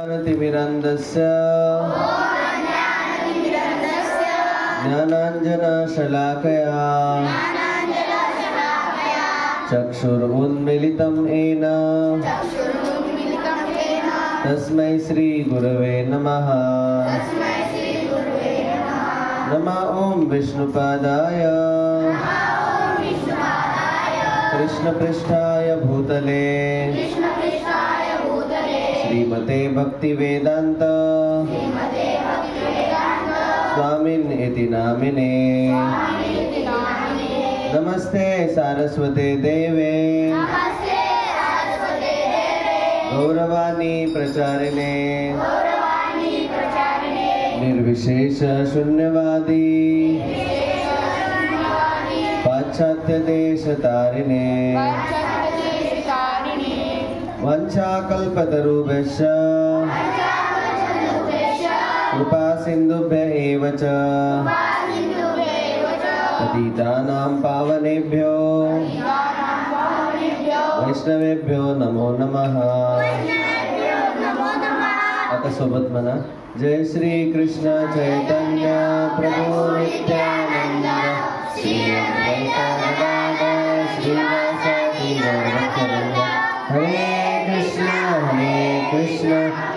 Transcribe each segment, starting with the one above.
ज्ञानतिमिरन्दस्य ज्ञानाञ्जनशलाकया चक्षुरुन्मीलितं येन तस्मै श्रीगुरवे नमः। नमः ॐ विष्णुपादाय कृष्णपृष्ठाय भूतले श्रीमते भक्तिवेदान्त स्वामिन् इति नामिने। नमस्ते सारस्वते देवे गौरवाणी प्रचारिणे निर्विशेष शून्यवादी पाश्चात्य देश तारिणे वंशाकल्पतरुभ्यश्च कृपा सिन्धुभ्य एव च पतितानां पावनेभ्यो वैष्णवेभ्यो नमो नमः। आता सोबत म्हणा, जय श्री कृष्ण चैतन्य प्रभु नित्यानंद श्री अद्वैत गदाधर श्रीवासादि गौरभक्तवृंद। हरे कृष्ण कृष्ण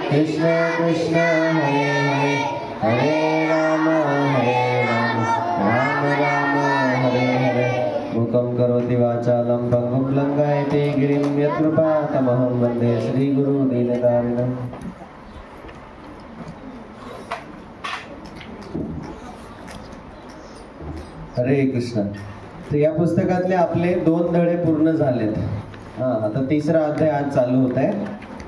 कृष्ण हरे हरे, हरे राम राम राम हरे हरे। मुखं करोति वाचालं पङ्गुं लङ्घयते गिरिं यत्कृपातमहं वन्दे श्रीगुरुं दीनतारिणम्। हरे कृष्ण। तर या पुस्तकातले आपले 2 धडे पूर्ण झालेत। आता तिसरा अध्याय आज चालू होत आहे।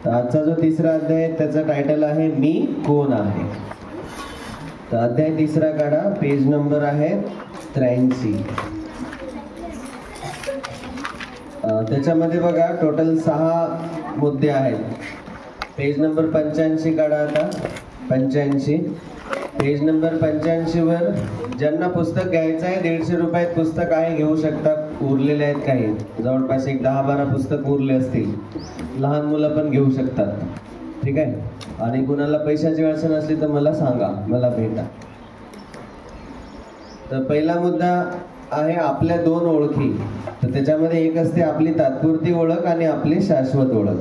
तर आजचा जो तिसरा अध्याय आहे त्याचं टायटल आहे मी कोण आहे। तर अध्याय तिसरा काढा, पेज नंबर आहे 83। त्याच्यामध्ये बघा टोटल 6 मुद्दे आहेत। पेज नंबर 85 काढा आता, 85 पेज नंबर 85 वर ज्यांना पुस्तक घ्यायचं आहे 150 रुपयात पुस्तक आहे, घेऊ शकतात। उरलेले आहेत काही, जवळपास एक 10-12 पुस्तक उरले असतील, लहान मुलं पण घेऊ शकतात, ठीक आहे। आणि कुणाला पैशाची अडचण असली तर मला सांगा, मला भेटा। तर पहिला मुद्दा आहे आपल्या 2 ओळखी। तर त्याच्यामध्ये एक असते आपली तात्पुरती ओळख आणि आपली शाश्वत ओळख।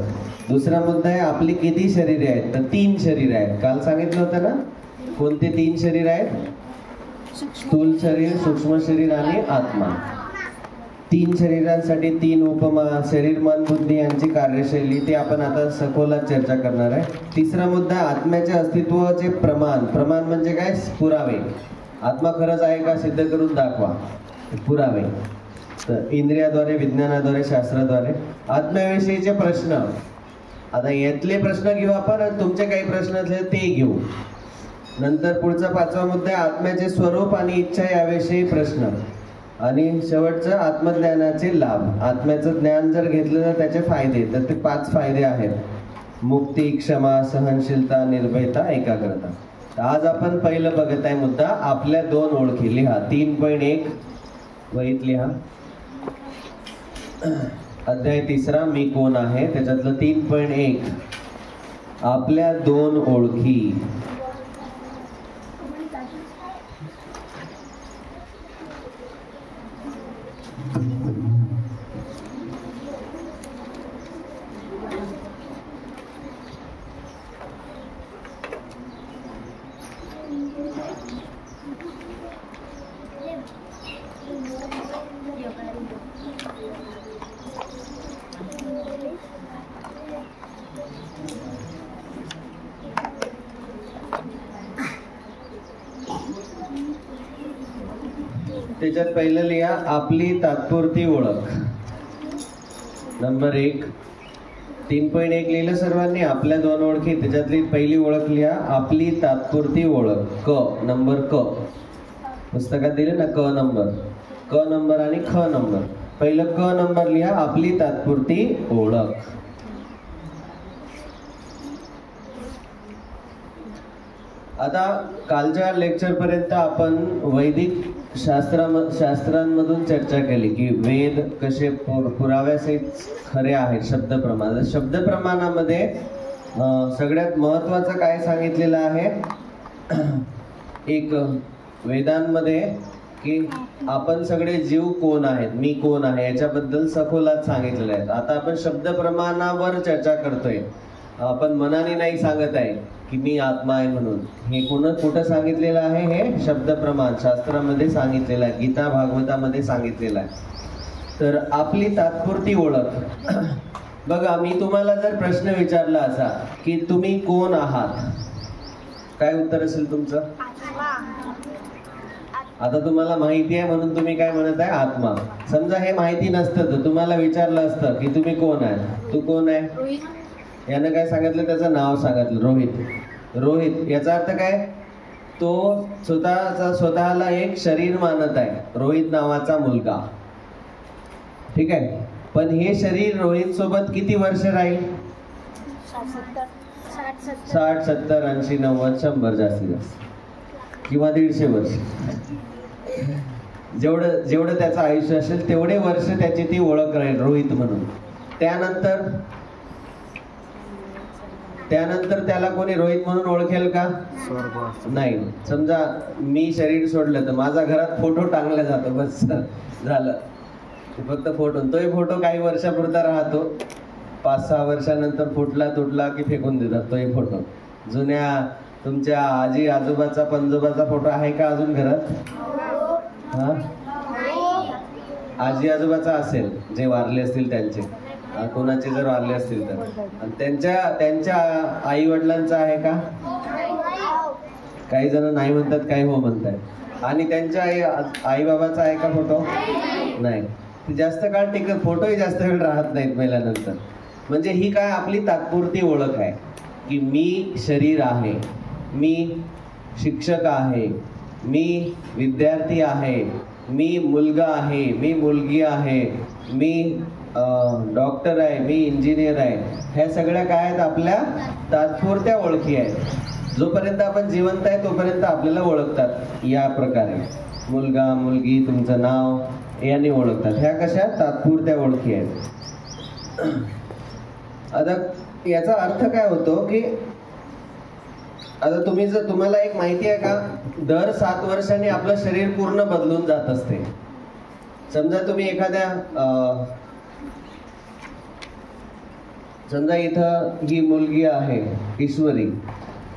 दुसरा मुद्दा आहे आपली किती शरीरे आहेत। तर 3 शरीर आहेत। काल सांगितलं होतं ना, कोणते 3 शरीर आहेत? स्थूल शरीर, सूक्ष्म शरीर आणि आत्मा। 3 शरीरांसाठी 3 उपमा, शरीर मन बुद्धी यांची कार्यशैली, ते आपण आता सखोलात चर्चा करणार आहे। तिसरा मुद्दा आत्म्याच्या अस्तित्वाचे प्रमाण। प्रमाण म्हणजे काय? पुरावे। आत्मा खरंच आहे का सिद्ध करून दाखवा, पुरावे। तर इंद्रियाद्वारे, विज्ञानाद्वारे, शास्त्राद्वारे। आत्म्याविषयीचे प्रश्न, आता यातले प्रश्न घेऊ आपण आणि तुमचे काही प्रश्न असले ते घेऊ। नंतर पुढचा 5वा मुद्दा आत्म्याचे स्वरूप आणि इच्छा याविषयी प्रश्न। आणि शेवटचं आत्मज्ञानाचे लाभ। आत्म्याचं ज्ञान जर घेतलं तर त्याचे फायदे, तर ते 5 फायदे आहेत: मुक्ती, क्षमा, सहनशीलता, निर्भयता, एकाग्रता। आज आपण पहिलं बघत आहे मुद्दा आपल्या 2 ओळखी। लिहा 3.1 वहीत लिहा। अध्याय तिसरा मी कोण आहे, त्याच्यातलं 3.1 आपल्या 2 ओळखी। त्याच्यात पहिलं लिहा आपली तात्पुरती ओळख। नंबर 1 3.1 लिहिलं सर्वांनी, आपल्या 2 ओळखी। त्याच्यातली पहिली ओळख लिहा आपली तात्पुरती ओळख। क नंबर, क पुस्तकात दिले ना, क नंबर आणि ख नंबर। पहिलं क नंबर लिहा आपली तात्पुरती ओळख। आता कालच्या लेक्चर पर्यंत आपण वैदिक शास्त्रांमधून चर्चा केली की वेद कसे पुराव्यासहित खरे आहेत शब्द प्रमाण। शब्द प्रमाणामध्ये सगळ्यात महत्वाचं काय सांगितलेलं आहे एक वेदांमध्ये की आपण सगळे जीव कोण आहेत, मी कोण आहे याच्याबद्दल सखोलात सांगितलेलं आहे. आता आपण शब्द प्रमाणावर चर्चा करतोय, आपण मनाने नाही सांगत आहे की मी आत्मा आहे म्हणून. हे कुठं सांगितलेलं आहे? हे शब्द प्रमाण शास्त्रामध्ये सांगितलेलं आहे, गीता भागवतामध्ये सांगितलेलं आहे. तर आपली तात्पुरती ओळख बघा, मी तुम्हाला जर प्रश्न विचारला असा की तुम्ही कोण आहात, काय उत्तर असेल तुमचं? आता तुम्हाला माहिती आहे म्हणून तुम्ही काय म्हणत आहे? आत्मा. समजा हे माहिती नसतं तर तुम्हाला विचारलं असतं की तुम्ही कोण आहे, तू कोण आहे? यानं काय सांगितलं? त्याचं नाव सांगितलं, रोहित. रोहित याचा अर्थ काय? तो स्वतःला एक शरीर मानत आहे, रोहित नावाचा मुलगा. ठीक आहे, पण हे शरीर रोहित सोबत किती वर्ष राहील? 60, 70, 80, 90, 100 जास्तीत जास्त, किंवा 150 वर्ष. जेवढं त्याचं आयुष्य असेल तेवढे वर्ष त्याची ती ओळख राहील रोहित म्हणून. त्यानंतर त्याला कोणी रोहित म्हणून ओळखेल का? नाही. समजा मी शरीर सोडलं तर माझा घरात फोटो टांगला जातो, बस झालं. फक्त फोटो, तोही फोटो काही वर्षापुरता राहतो, 5-6 वर्षानंतर फुटला तुटला की फेकून देतात तोही फोटो. जुन्या तुमच्या आजी आजोबाचा पणजोबाचा फोटो आहे का अजून घरात? हा, आजी आजोबाचा असेल, जे वारले असतील त्यांचे, कोणाचे जर वारले असतील तर. आणि त्यांच्या आई वडिलांचा आहे का? काही जण नाही म्हणतात, काही हो म्हणतात. आणि त्यांच्या आई बाबाचा आहे का फोटो? नाही. जास्त काळ टिकत, फोटोही जास्त वेळ राहत नाहीत मेल्यानंतर. म्हणजे ही काय आपली तात्पुरती ओळख आहे की मी शरीर आहे, मी शिक्षक आहे, मी विद्यार्थी आहे, मी मुलगा आहे, मी मुलगी आहे, मी डॉक्टर आहे, मी इंजिनियर आहे. ह्या सगळ्या काय आहेत? आपल्या तात्पुरत्या ओळखी आहेत. जोपर्यंत आपण जिवंत आहे तोपर्यंत आपल्याला ओळखतात या प्रकारे. मुलगा, मुलगी, तुमचं नाव याने ओळखतात. ह्या कशा? तात्पुरत्या ओळखी आहेत. आता याचा अर्थ काय होतो की आता तुम्हाला एक माहिती आहे का, दर 7 वर्षांनी आपलं शरीर पूर्ण बदलून जात असते. समजा तुम्ही समजा इथं ही मुलगी आहे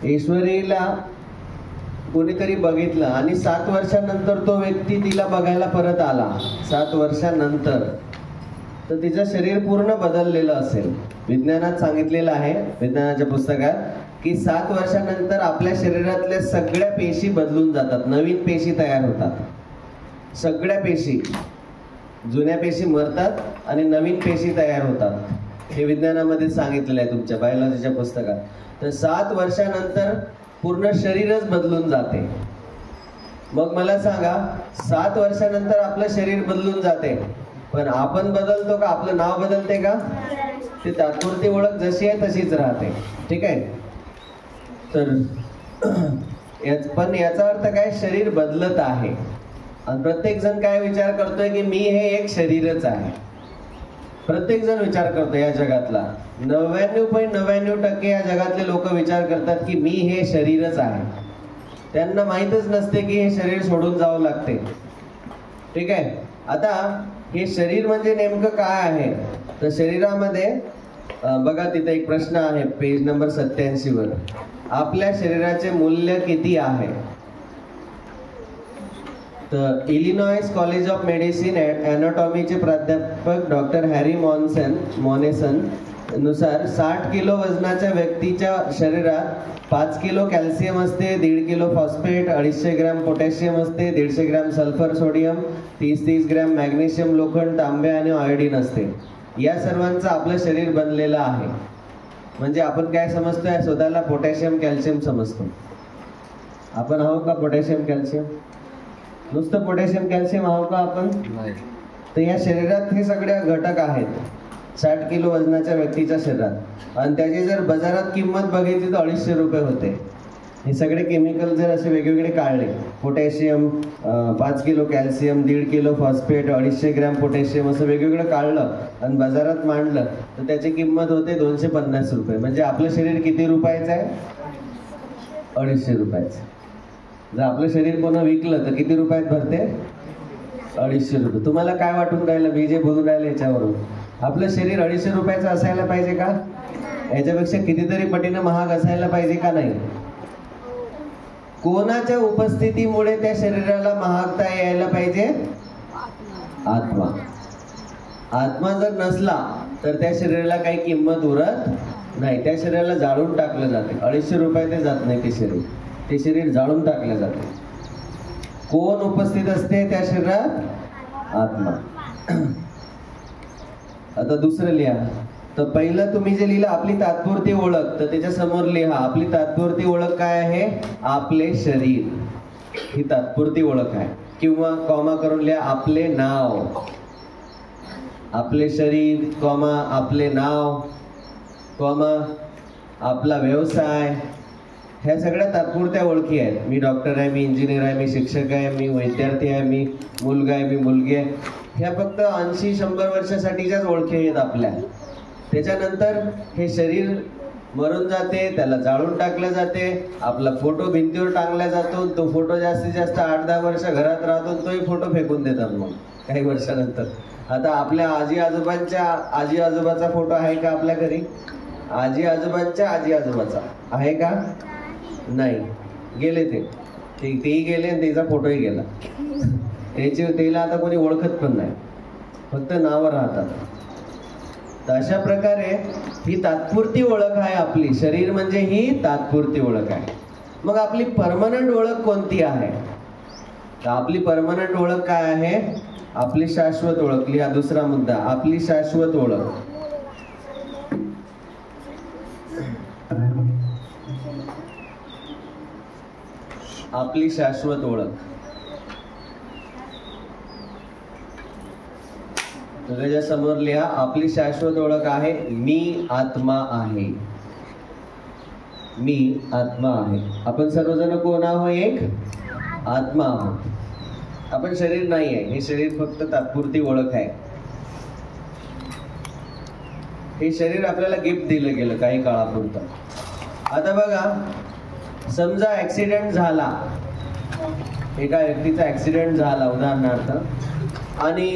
ईश्वरीला कोणीतरी बघितलं आणि 7 वर्षानंतर तो व्यक्ती तिला बघायला परत आला, 7 वर्षानंतर, तर तिचं शरीर पूर्ण बदललेलं असेल. विज्ञानात सांगितलेलं आहे, विज्ञानाच्या पुस्तकात, की 7 वर्षानंतर आपल्या शरीरातल्या सगळ्या पेशी बदलून जातात, नवीन पेशी तयार होतात. सगळ्या पेशी, जुन्या पेशी मरतात आणि नवीन पेशी तयार होतात. हे विज्ञानामध्ये सांगितलेलं आहे तुमच्या बायोलॉजीच्या पुस्तकात. तर 7 वर्षानंतर पूर्ण शरीरच बदलून जाते. मग मला सांगा, 7 वर्षानंतर आपलं शरीर बदलून जाते, पण आपण बदलतो का? आपलं नाव बदलते का? ते तात्पुरती ओळख जशी आहे तशीच राहते. ठीक आहे. तर पण याचा अर्थ काय? शरीर बदलत आहे. आणि प्रत्येक जण काय विचार करतोय की मी हे एक शरीरच आहे. प्रत्येक जण विचार करतो या जगातला 99.99% या जगातले लोक विचार करतात की मी हे शरीरच आहे. त्यांना माहीतच नसते की हे शरीर सोडून जावं लागते. ठीक आहे. आता हे शरीर म्हणजे नेमकं काय आहे? तर शरीरामध्ये बघा, तिथे एक प्रश्न आहे पेज नंबर 87 वर, आपल्या शरीराचे मूल्य किती आहे? तर इलिनॉइस कॉलेज ऑफ मेडिसिन ॲनाटॉमीचे प्राध्यापक डॉक्टर हॅरी मॉनेसन नुसार 60 किलो वजनाच्या व्यक्तीच्या शरीरात 5 किलो कॅल्शियम असते, 1.5 किलो फॉस्फेट, 250 ग्रॅम पोटॅशियम असते, 150 gram sulphur sodium, 30 gram magnesium, लोखंड, तांबे आणि आयोडीन असते. या सर्वांचं आपलं शरीर बनलेलं आहे. म्हणजे आपण काय समजतोय? स्वतःला पोटॅशियम कॅल्शियम समजतो. आपण आहोत का पोटॅशियम कॅल्शियम? नुसतं पोटॅशियम कॅल्शियम आहो का आपण? तर या शरीरात हे सगळे घटक आहेत 60 किलो वजनाच्या व्यक्तीच्या शरीरात. आणि त्याची जर बाजारात किंमत बघितली तर 250 रुपये होते. हे सगळे केमिकल जर असे वेगवेगळे काढले, potassium 5 kilo calcium, 1.5 kilo phosphate, 250 gram potassium असं वेगवेगळं काढलं आणि बाजारात मांडलं तर त्याची किंमत होते 250 रुपये. म्हणजे आपलं शरीर किती रुपयाचं आहे? 250 रुपयाचं. जर आपलं शरीर कोणा विकलं तर किती रुपयात भरते? 250 रुपये. तुम्हाला काय वाटून राहिलं मी जे बोलून राहिलं याच्यावरून? आपलं शरीर 250 रुपयाचं असायला पाहिजे का? याच्यापेक्षा कितीतरी पटीनं महाग असायला पाहिजे का नाही? कोणाच्या उपस्थितीमुळे त्या शरीराला महागता यायला पाहिजे? आत्मा. आत्मा जर नसला तर त्या शरीराला काही किंमत उरत नाही. त्या शरीराला जाळून टाकलं जाते. 250 रुपये ते जात नाही ते शरीर जाळून टाकलं जाते. कोण उपस्थित असते त्या शरीरात? आत्मा. आता दुसरं लिहा. तर पहिलं तुम्ही जे लिहिलं आपली तात्पुरती ओळख, तर त्याच्या समोर लिहा आपली तात्पुरती ओळख काय आहे? आपले शरीर. ही तात्पुरती ओळख आहे. किंवा कॉमा करून लिहा आपले नाव. आपले शरीर कॉमा आपले नाव कॉमा आपला व्यवसाय. ह्या सगळ्या तात्पुरत्या ओळखी आहेत. मी डॉक्टर आहे, मी इंजिनियर आहे, मी शिक्षक आहे, मी विद्यार्थी आहे, मी मुलगा आहे, मी मुलगी आहे. ह्या फक्त 80-100 वर्षासाठीच्याच ओळखी आहेत आपल्या. त्याच्यानंतर हे शरीर मरून जाते, त्याला जाळून टाकलं जाते, आपला फोटो भिंतीवर टांगला जातो, तो फोटो जास्तीत जास्त 8-10 वर्ष घरात राहतो, तोही फोटो फेकून देतात मग काही वर्षानंतर. आता आपल्या आजी आजोबाचा फोटो आहे का आपल्या घरी? आजी आजोबाचा आहे का? नाही. गेले तेही गेले आणि त्याचा फोटोही गेला. त्याला आता कोणी ओळखत पण नाही, फक्त नावं राहतात. तर अशा प्रकारे ही तात्पुरती ओळख आहे आपली. शरीर म्हणजे ही तात्पुरती ओळख आहे. मग आपली परमनंट ओळख कोणती आहे? तर आपली परमनंट ओळख काय आहे? आपली शाश्वत ओळख. लिहा दुसरा मुद्दा, आपली शाश्वत ओळख. आपली शाश्वत ओळख. त्याच्या समोर लिहा आपली शाश्वत ओळख आहे मी आत्मा आहे. मी आत्मा आहे. आपण सर्वजण कोण आहोत? एक आत्मा आहोत. आपण शरीर नाही आहे. हे शरीर फक्त तात्पुरती ओळख आहे. हे शरीर आपल्याला गिफ्ट दिलं गेलं काही काळापुरतं. आता बघा, समजा ऍक्सिडेंट झाला, एका व्यक्तीचा ऍक्सिडेंट झाला उदाहरणार्थ, आणि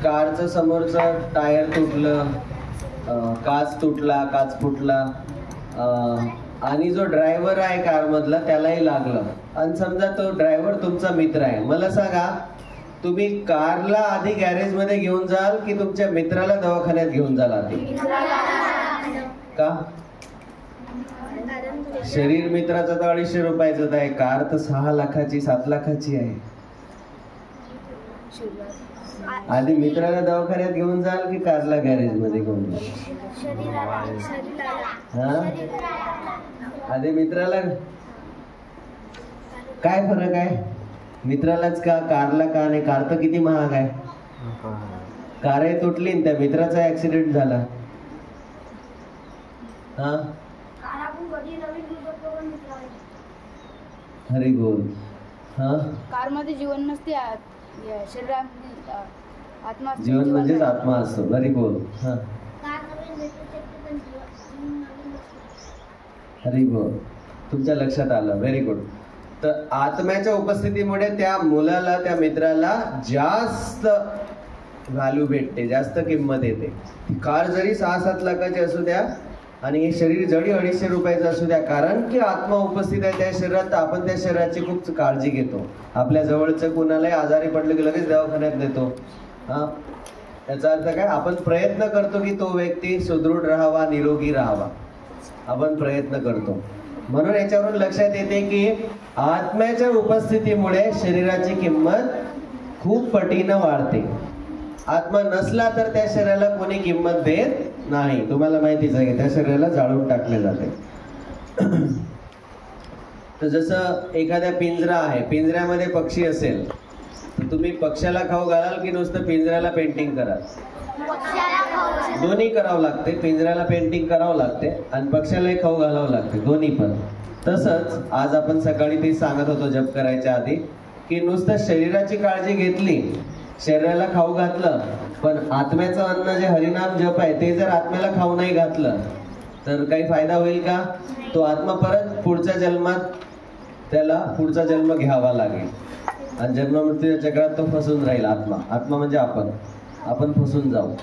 कारचं समोरचं टायर तुटलं, काच फुटला, आणि जो ड्रायव्हर आहे कारमधला त्यालाही लागलं, आणि समजा तो ड्रायव्हर तुमचा मित्र आहे. मला सांगा, तुम्ही कारला आधी गॅरेज मध्ये घेऊन जाल की तुमच्या मित्राला दवाखान्यात घेऊन जाल आधी? का? शरीर मित्राचा तर 250 रुपयाचं आहे, कार तर 6 लाखाची 7 लाखाची आहे. आधी मित्राला दवाखान्यात घेऊन जाल की कारला गॅरेज मध्ये घेऊन जाल? आधी मित्राला. काय फरक आहे? मित्रालाच का, कारला का नाही? कार तर किती महाग आहे. कारही तुटली आणि त्या मित्राचा ऍक्सिडेंट झाला. हा, हरी बोल. हा, कार मध्ये जीवन नसते, शरीरामध्ये आत्मा. जीवन म्हणजेच आत्मा असतो. हरी बोल. हा, हरी बोल. तुमच्या लक्षात आलं. Very good. तर आत्म्याच्या उपस्थितीमुळे त्या मुलाला, त्या मित्राला जास्त व्हॅल्यू भेटते, जास्त किंमत येते. कार जरी 6-7 लाखाची असू द्या आणि हे शरीर जरी 250 रुपयाचं असू द्या, कारण की आत्मा उपस्थित आहे त्या शरीरात, तर आपण त्या शरीराची खूप काळजी घेतो. आपल्या जवळचं कुणालाही आजारी पडलं की लगेच दवाखान्यात नेतो. हा, याचा अर्थ काय? आपण प्रयत्न करतो की तो व्यक्ती सुदृढ राहावा, निरोगी राहावा. आपण प्रयत्न करतो. म्हणून याच्यावरून लक्षात येते की आत्म्याच्या उपस्थितीमुळे शरीराची किंमत खूप पटीनं वाढते. आत्मा नसला तर त्या शरीराला कोणी किंमत देत नाही. तुम्हाला माहितीच आहे की त्या शरीराला जाळून टाकले जाते. तर जसं एखाद्या पिंजरा आहे, पिंजऱ्यामध्ये पक्षी असेल तर तुम्ही पक्ष्याला खाऊ घालाल की नुसतं पिंजऱ्याला पेंटिंग कराल? दोन्ही करावं लागते, पिंजऱ्याला पेंटिंग करावं लागते आणि पक्ष्यालाही खाऊ घालावं लागते, दोन्ही पण. तसंच आज आपण सकाळी ते सांगत होतो जप करायच्या आधी की नुसतं शरीराची काळजी घेतली, शरीराला खाऊ घातलं, पण आत्म्याचं अन्न जे हरिनाम जप आहे ते जर आत्म्याला खाऊ नाही घातलं तर काही फायदा होईल का? तो आत्मा परत पुढच्या जन्मात त्याला पुढचा जन्म घ्यावा लागेल आणि जन्म मृत्यूच्या चक्रात तो फसून राहील. आत्मा म्हणजे आपण फसून जाऊ.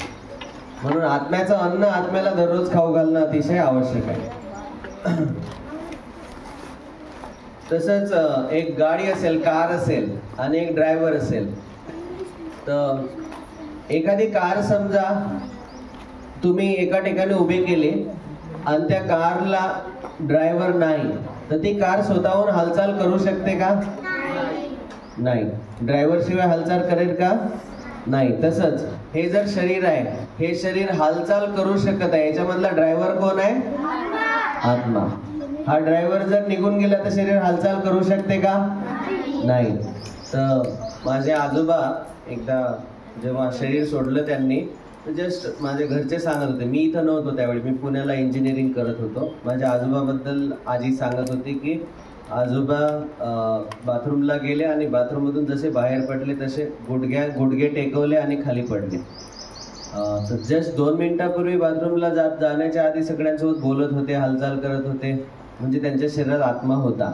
म्हणून आत्म्याचं अन्न आत्म्याला दररोज खाऊ घालणं अतिशय आवश्यक आहे. तसंच एक गाडी असेल, कार असेल आणि एक ड्रायव्हर असेल, तर एखादी कार समजा तुम्ही एका ठिकाणी उभी केली आणि त्या कारला ड्रायव्हर नाही, तर ती कार स्वतःहून हालचाल करू शकते का? नाही. ड्रायव्हर शिवाय हालचाल करेल का? नाही. तसंच हे जर शरीर आहे, हे शरीर हालचाल करू शकत आहे, याच्यामधला ड्रायव्हर कोण आहे? आत्मा. हा ड्रायव्हर जर निघून गेला तर शरीर हालचाल करू शकते का? नाही. तर माझे आजोबा एकदा जेव्हा शरीर सोडलं त्यांनी, जस्ट माझे घरचे सांगत होते, मी इथं नव्हतो त्यावेळी, मी पुण्याला इंजिनिअरिंग करत होतो. माझ्या आजोबाबद्दल आजी सांगत होती की आजोबा बाथरूमला गेले आणि बाथरूममधून जसे बाहेर पडले तसे गुडघे टेकवले आणि खाली पडले. तर जस्ट 2 मिनिटापूर्वी बाथरूमला जाण्याच्या आधी सगळ्यांसोबत बोलत होते, हालचाल करत होते, म्हणजे त्यांच्या शरीरात आत्मा होता.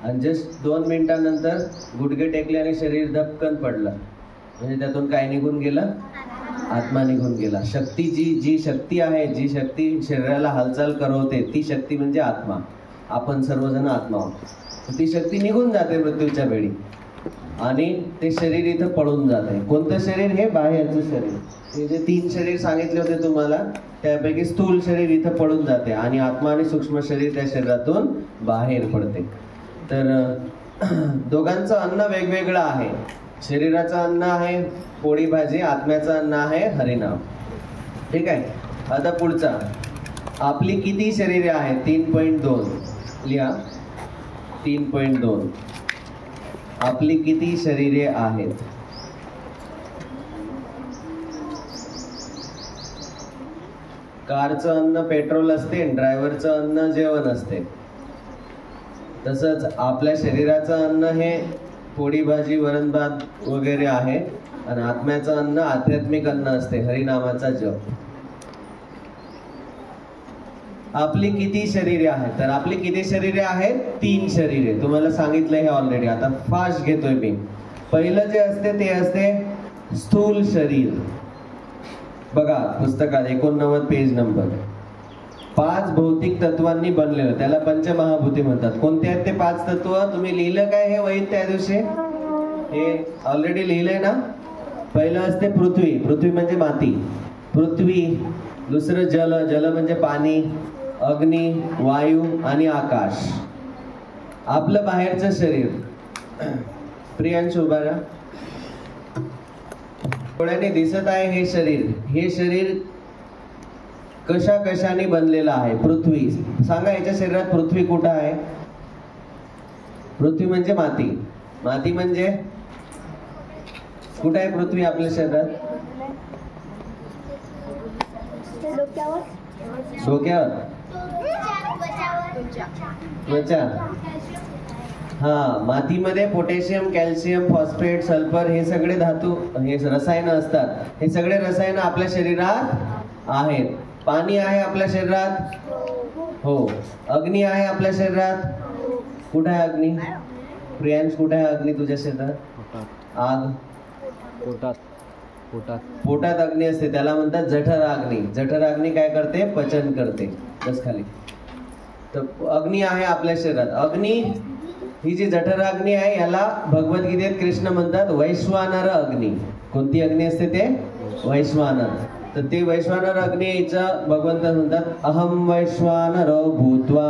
आणि जस्ट 2 मिनिटानंतर गुडघे टेकले आणि शरीर धपकन पडलं, म्हणजे त्यातून काय निघून गेलं? आत्मा निघून गेला. शक्ती जी शक्ती आहे, जी शक्ती शरीराला हालचाल करवते, ती शक्ती म्हणजे आत्मा. आपण सर्वजण आत्मा आहोत. ती शक्ती निघून जाते मृत्यूच्या वेळी आणि ते शरीर इथं पळून जाते. कोणतं शरीर? हे बाहेरचं शरीर. हे जे 3 शरीर सांगितले होते तुम्हाला, त्यापैकी स्थूल शरीर इथं पळून जाते आणि आत्मा आणि सूक्ष्म शरीर त्या शरीरातून बाहेर पडते. तर दोघांचं अन्न वेगवेगळं आहे. शरीराचं अन्न आहे पोळी भाजी, आत्म्याचं अन्न आहे हरिनाम. ठीक आहे. आता पुढचा, आपली किती शरीरे आहेत? 3.2 लिहा. 3.2 आपली किती शरीरे आहेत? कारचं अन्न पेट्रोल असते, ड्रायव्हरचं अन्न जेवण असते. तसंच आपल्या शरीराचं अन्न हे पोळी भाजी वरण भात वगैरे आहे आणि आत्म्याचं अन्न आध्यात्मिक अन्न असते, हरिनामाचा जप. आपली किती शरीरे आहेत? तर आपली किती शरीरे आहेत? 3 शरीरे. तुम्हाला सांगितलं हे ऑलरेडी. आता फास्ट घेतोय मी. पहिलं जे असते ते असते स्थूल शरीर. बघा पुस्तकात 89 पेज नंबर. 5 भौतिक तत्वांनी बनलेलं, त्याला पंचमहाभूते म्हणतात. कोणते आहेत ते 5 तत्व? तुम्ही लिहिलं काय हे वहीत त्या दिवशी? हे ऑलरेडी लिहिलंय ना. पहिलं असते पृथ्वी. पृथ्वी म्हणजे माती, पृथ्वी. दुसरं जल. जल म्हणजे पाणी. अग्नी, वायू आणि आकाश. आपलं बाहेरचं शरीर. प्रियांश उभा राहा. डोळ्याने दिसत आहे हे शरीर. हे शरीर कशाने बनलेलं आहे? पृथ्वी. सांगा याच्या शरीरात पृथ्वी कुठं आहे? पृथ्वी म्हणजे माती. माती म्हणजे कुठं आहे पृथ्वी आपल्या शरीरात? डोक्यावर. त्वचा. हा. मातीमध्ये पोटॅशियम, कॅल्शियम, फॉस्फेट, सल्फर हे सगळे धातू, हे रसायन असतात. हे सगळे रसायन आपल्या शरीरात आहेत. पाणी आहे आपल्या शरीरात. हो. अग्नी आहे आपल्या शरीरात. कुठे आहे अग्नी? प्रियांश कुठे आहे अग्नी तुझ्या शरीरात? आग पोटात अग्नी असते, त्याला म्हणतात जठराग्नी. जठराग्नी काय करते? पचन करते. बस खाली. तर अग्नी आहे आपल्या शरीरात. अग्नी ही जी जठराग्नी आहे याला भगवद्गीतेत कृष्ण म्हणतात वैश्वानर अग्नी. कोणती अग्नी असते ते? वैश्वानर. तर ते वैश्वानर अग्नीचं भगवंत म्हणतात अहम वैश्वानरो भूत्वा.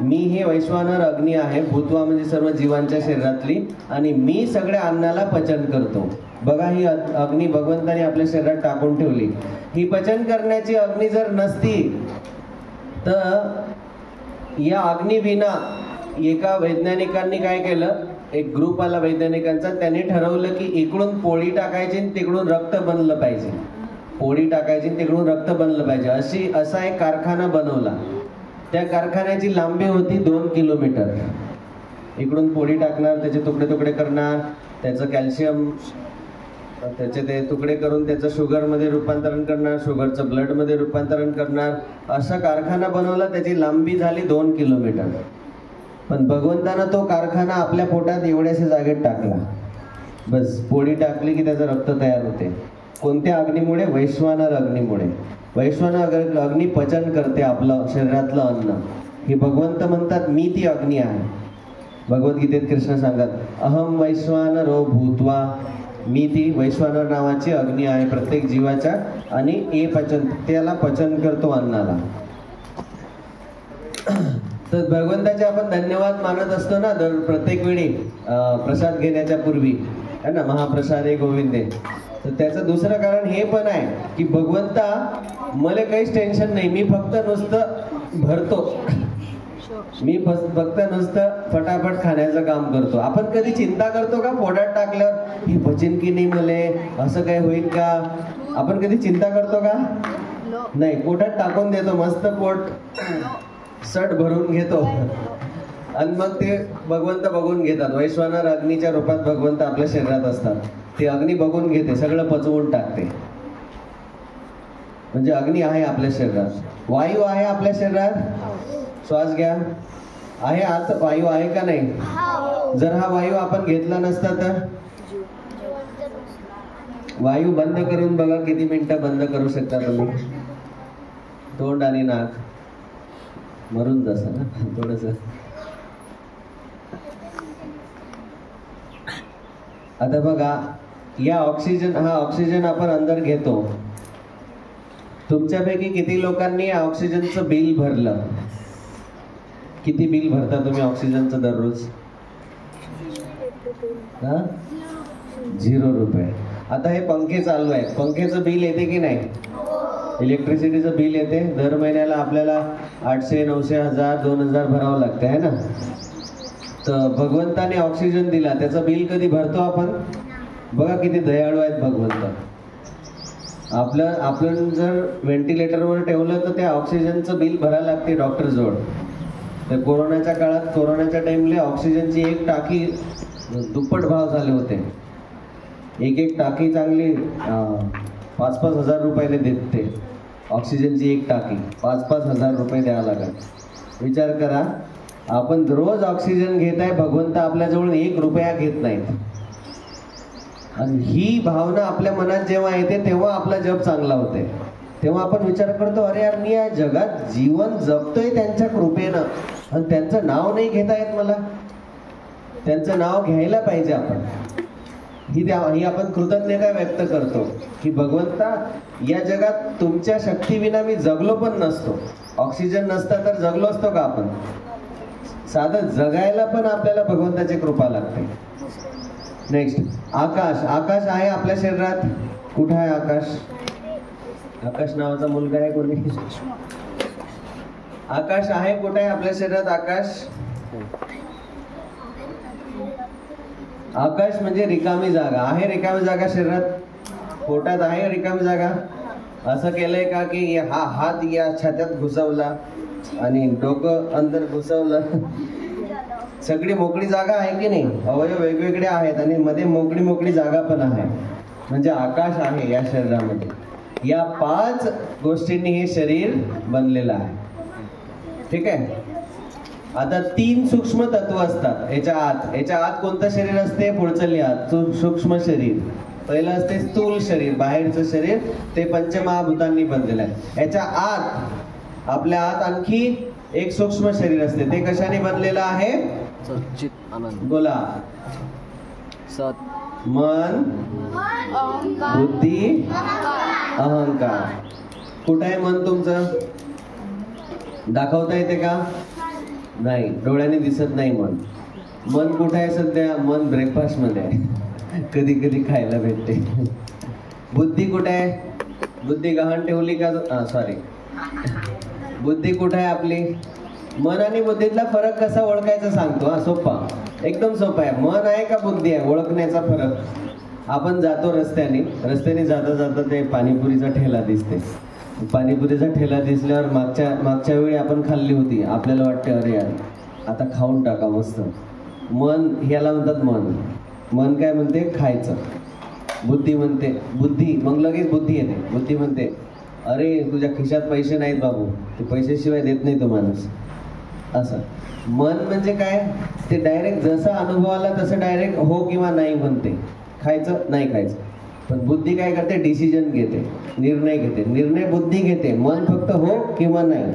मी हे वैश्वानर अग्नी आहे. भूत्वा म्हणजे सर्व जीवांच्या शरीरातली. आणि मी सगळ्या अन्नाला पचन करतो. बघा ही अग्नी भगवंताने आपल्या शरीरात टाकून ठेवली. ही पचन करण्याची अग्नी जर नसती तर या अग्निविना एका वैज्ञानिकांनी काय केलं, एक ग्रुप आला वैज्ञानिकांचा, त्यांनी ठरवलं की इकडून पोळी टाकायची आणि तिकडून रक्त बनलं पाहिजे. पोळी टाकायची, तिकडून रक्त बनलं पाहिजे, असा एक कारखाना बनवला. त्या कारखान्याची लांबी होती 2 किलोमीटर. इकडून पोळी टाकणार, त्याचे तुकडे तुकडे करणार, त्याचं कॅल्शियम त्याचे ते तुकडे करून त्याचं शुगरमध्ये रूपांतरण करणार, शुगरचं ब्लडमध्ये रूपांतरण करणार, असा कारखाना बनवला. त्याची लांबी झाली 2 किलोमीटर. पण भगवंतानं तो कारखाना आपल्या पोटात एवढ्याशा जागेत टाकला. बस पोळी टाकली की त्याचं रक्त तयार होते. कोणत्या अग्नीमुळे? वैश्वानर अग्नीमुळे. वैश्वानर अग्नी पचन करते आपलं शरीरातलं अन्न. हे भगवंत म्हणतात मी ती अग्नी आहे. भगवद्गीतेत कृष्ण सांगतात, अहम वैश्वानरो भूत्वा, मी ती वैश्वानर नावाची अग्नी आहे प्रत्येक जीवाच्या, आणि ए पचन, त्याला पचन करतो अन्नाला. तर भगवंताचे आपण धन्यवाद मानत असतो ना दर प्रत्येक वेळी प्रसाद घेण्याच्या पूर्वी, है ना, महाप्रसादे गोविंदे. तर त्याचं दुसरं कारण हे पण आहे की भगवंता मला काहीच टेन्शन नाही, मी फक्त नुसतं भरतो, मी फक्त नुसतं फटाफट खाण्याचं काम करतो. आपण कधी चिंता करतो का पोटात टाकल्यावर हे पचन की नाही, मले असं काय होईल का? आपण कधी चिंता करतो का? नाही. पोटात टाकून देतो, मस्त पोट सट भरून घेतो, आणि मग ते भगवंत बघून घेतात. वैश्वानर अग्नीच्या रूपात भगवंत आपल्या शरीरात असतात. ते अग्नी बघून घेते, सगळं पचवून टाकते. म्हणजे अग्नी आहे आपल्या शरीरात. वायू आहे आपल्या शरीरात, श्वास घ्या, आहे आत वायू आहे का नाही? जर हा वायू आपण घेतला नसता तर? वायू बंद करून बघा, किती मिनिटं बंद करू शकता तुम्ही? तोंड आणि नाक मरून जसं ना थोडस. आता बघा, या ऑक्सिजन, हा ऑक्सिजन आपण अंदर घेतो. तुमच्यापैकी किती लोकांनी ऑक्सिजनचं बिल भरलं? किती बिल भरता तुम्ही ऑक्सिजनचं दररोज? 0 रुपये. आता हे पंखे चालू आहे, पंखेचं बिल येते की नाही? इलेक्ट्रिसिटीचं बिल येते. दर महिन्याला आपल्याला 800, 900, 1000, 2000 भरावं लागतं, है ना. तर भगवंताने ऑक्सिजन दिला, त्याचं बिल कधी भरतो आपण? बघा किती दयाळू आहेत भगवंत. आपण जर व्हेंटिलेटरवर ठेवलं तर त्या ऑक्सिजनचं बिल भरायला लागते डॉक्टर जवळ. तर कोरोनाच्या काळात, कोरोनाच्या टाइमला ऑक्सिजनची एक टाकी दुप्पट भाव झाले होते. एक टाकी चांगली 5-5 हजार रुपयाने देते. ऑक्सिजनची एक टाकी 5-5 हजार रुपये द्यावं लागत. विचार करा, आपण रोज ऑक्सिजन घेत आहे, भगवंत आपल्याजवळ 1 रुपया घेत नाहीत. आणि ही भावना आपल्या मनात जेव्हा येते तेव्हा आपला जप चांगला होते. तेव्हा आपण विचार करतो, अरे यार, मी या जगात जीवन जपतोय त्यांच्या कृपेनं, आणि त्यांचं नाव नाही घेता येत मला. त्यांचं नाव घ्यायला पाहिजे आपण. ही आपण कृतज्ञता व्यक्त करतो की भगवंता, या जगात तुमच्या शक्तीविना मी जगलो पण नसतो. ऑक्सिजन नसता तर जगलो असतो का आपण? साधं जगायला पण आपल्याला भगवंताची कृपा लागते. नेक्स्ट, आकाश. आकाश आहे आपल्या शरीरात. कुठं आहे आकाश? आकाश नावाचा मुलगा आहे कोणी? आकाश आहे कुठे आहे आपल्या शरीरात? आकाश, आकाश म्हणजे रिकामी जागा आहे. रिकामी जागा शरीरात, पोटात आहे रिकामी जागा. असं केलंय का की हा हात या छात्यात घुसवला आणि डोकं अंदर घुसवलं? सगळी मोकळी जागा आहे की नाही? अवयव वेगवेगळे आहेत आणि मध्ये मोकळी जागा पण आहे. म्हणजे आकाश आहे या शरीरामध्ये. या 5 गोष्टींनी हे शरीर बनलेलं आहे. ठीक आहे. आता 3 सूक्ष्म तत्व असतात याच्या आत. याच्या आत कोणतं शरीर असते? पुढचं लिहा, सूक्ष्म शरीर. पहिलं असते स्थूल शरीर, बाहेरचं शरीर, ते पंचमहाभूतांनी बनलेलं आहे. याच्या आत, आपल्या आत आणखी एक सूक्ष्म शरीर असते. ते कशाने बनलेलं आहे? सच्चित आनंद. बोला. सत, मन, बुद्धी, अहंकार. कुठं आहे मन तुमचं? दाखवता येते का? नाही, डोळ्याने दिसत नाही मन. मन कुठं आहे सध्या? मन ब्रेकफास्ट मध्ये आहे, कधी कधी खायला भेटते. बुद्धी कुठे आहे? बुद्धी गहाण ठेवली का? सॉरी, बुद्धी कुठे आहे आपली? मन आणि बुद्धीतला फरक कसा ओळखायचा सांगतो. सोपा, एकदम सोपा आहे. मन आहे का बुद्धी आहे? ओळखण्याचा फरक आपण जातो रस्त्याने जाता जाता ते पाणीपुरीचा ठेला दिसते. पाणीपुरीचा ठेला दिसल्यावर मागच्या वेळी आपण खाल्ली होती, आपल्याला वाटते अरे यार आता खाऊन टाका मस्त. मन ह्याला म्हणतात मन काय म्हणते? खायचं. बुद्धी म्हणते मग लगेच बुद्धी येते. बुद्धी म्हणते अरे तुझ्या खिशात पैसे नाहीत बाबू, ते पैशाशिवाय देत नाही तो माणूस. असं मन म्हणजे काय? ते डायरेक्ट जसं अनुभव आला तसं डायरेक्ट हो किंवा नाही म्हणते, खायचं नाही खायचं. पण बुद्धी काय करते? डिसिजन घेते, निर्णय घेते. निर्णय बुद्धी घेते, मन फक्त हो किंवा नाही.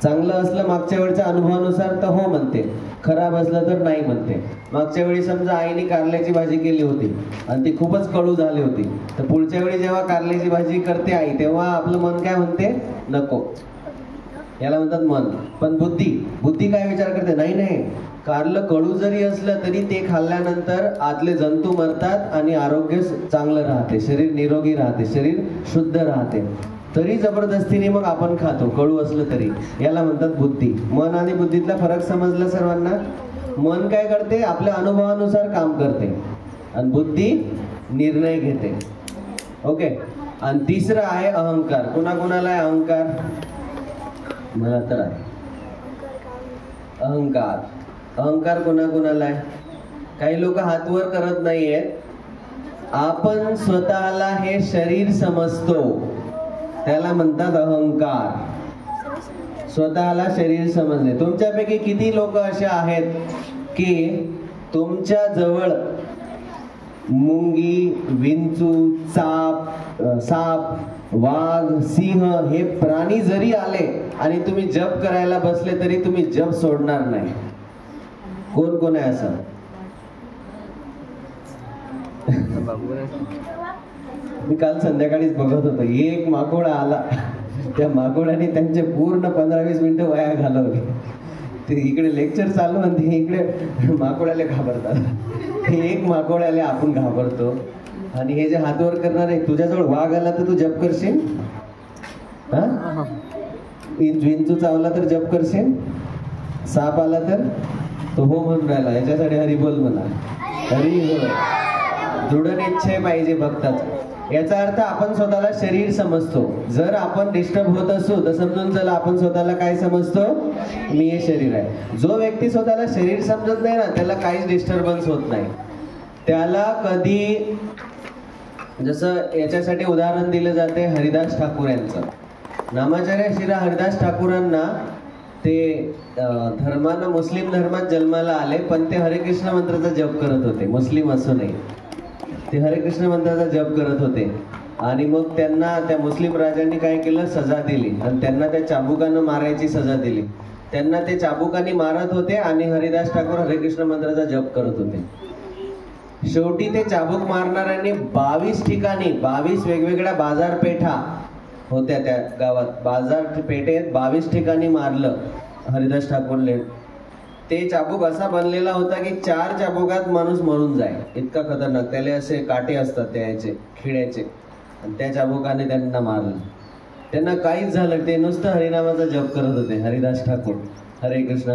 चांगलं असलं मागच्या वेळच्या अनुभवानुसार तर हो म्हणते, खराब असलं तर नाही म्हणते. मागच्या वेळी समजा आईने कारल्याची भाजी केली होती आणि ती खूपच कडू झाली होती, तर पुढच्या वेळी जेव्हा कारल्याची भाजी करते आई, तेव्हा आपलं मन काय म्हणते? नको. याला म्हणतात मन. पण बुद्धी काय विचार करते? नाही, कारलं कडू जरी असलं तरी ते खाल्ल्यानंतर आतले जंतू मरतात आणि आरोग्य चांगलं राहते, शरीर निरोगी राहते, शरीर शुद्ध राहते. तरी जबरदस्तीने मग आपण खातो, कडू असलं तरी. याला म्हणतात बुद्धी. मन आणि बुद्धीतला फरक समजला सर्वांना? मन काय करते? आपल्या अनुभवानुसार काम करते आणि बुद्धी निर्णय घेते. ओके. आणि तिसरं आहे अहंकार. कुणाला आहे अहंकार? मला तर आहे अहंकार. कुणाला आहे? काही लोक हात वर करत नाहीयेत. आपण स्वतःला हे शरीर समजतो, त्याला म्हणतात अहंकार. स्वतःला शरीर समजणे. तुमच्यापैकी किती लोक असे आहेत की तुमच्या जवळ मुंगी, विंचू, साप, वाघ, सिंह हे प्राणी जरी आले आणि तुम्ही जप करायला बसले तरी तुम्ही जप सोडणार नाही? कोण आहे असं? मी काल संध्याकाळीच बघत होतो, एक माकोडा आला, त्या माकोड्याने त्यांचे पूर्ण 15-20 मिनिटं वाया घालवली. ते इकडे लेक्चर चालू आणि ते इकडे माकोड्याला घाबरतात. एक माकोड्याला आपण घाबरतो. आणि हे जे हातवर करणार आहे, तुझ्याजवळ वाघ आला तर तू जप करशील? हा, विंचू चावला तर जप करशील? साप आला तर? तो हो म्हणून राहिला. याच्यासाठी हरी बोल म्हणा. हरी बोल. दृढ निश्चय पाहिजे भक्ताचा. याचा अर्थ आपण स्वतःला शरीर समजतो. जर आपण डिस्टर्ब होत असू तर समजून चला आपण स्वतःला काय समजतो? मी हे शरीर आहे. जो व्यक्ती स्वतःला शरीर समजत नाही ना, त्याला काहीच डिस्टर्बन्स होत नाही. त्याला कधी, जसं याच्यासाठी उदाहरण दिलं जाते हरिदास ठाकूर यांचं. नामाचार्य श्री हरिदास ठाकूरांना ते मुस्लिम धर्मात जन्माला आले, पण ते हरे कृष्ण मंत्राचा जप करत होते. मुस्लिम असूनही ते हरे कृष्ण मंत्राचा जप करत होते. आणि मग त्यांना त्या मुस्लिम राजांनी काय केलं? सजा दिली आणि त्यांना त्या चाबुकानं मारायची सजा दिली. त्यांना ते चाबुकाने मारत होते आणि हरिदास ठाकूर हरे कृष्ण मंत्राचा जप करत होते. शेवटी ते चाबूक मारणाऱ्यांनी 22 ठिकाणी, 22 वेगवेगळ्या बाजारपेठा होत्या त्या गावात, बाजारपेठेत 22 ठिकाणी मारलं हरिदास ठाकूरले. ते चाबूक असा बनलेला होता की 4 चाबुकात माणूस मरून जाईल, इतका खतरनाक. त्याला असे काटे असतात त्याचे, खिळ्याचे, आणि त्या चाबुकाने त्यांना मारलं. त्यांना काहीच झालं, ते नुसतं हरिनामाचा जप करत होते हरिदास ठाकूर. हरे कृष्ण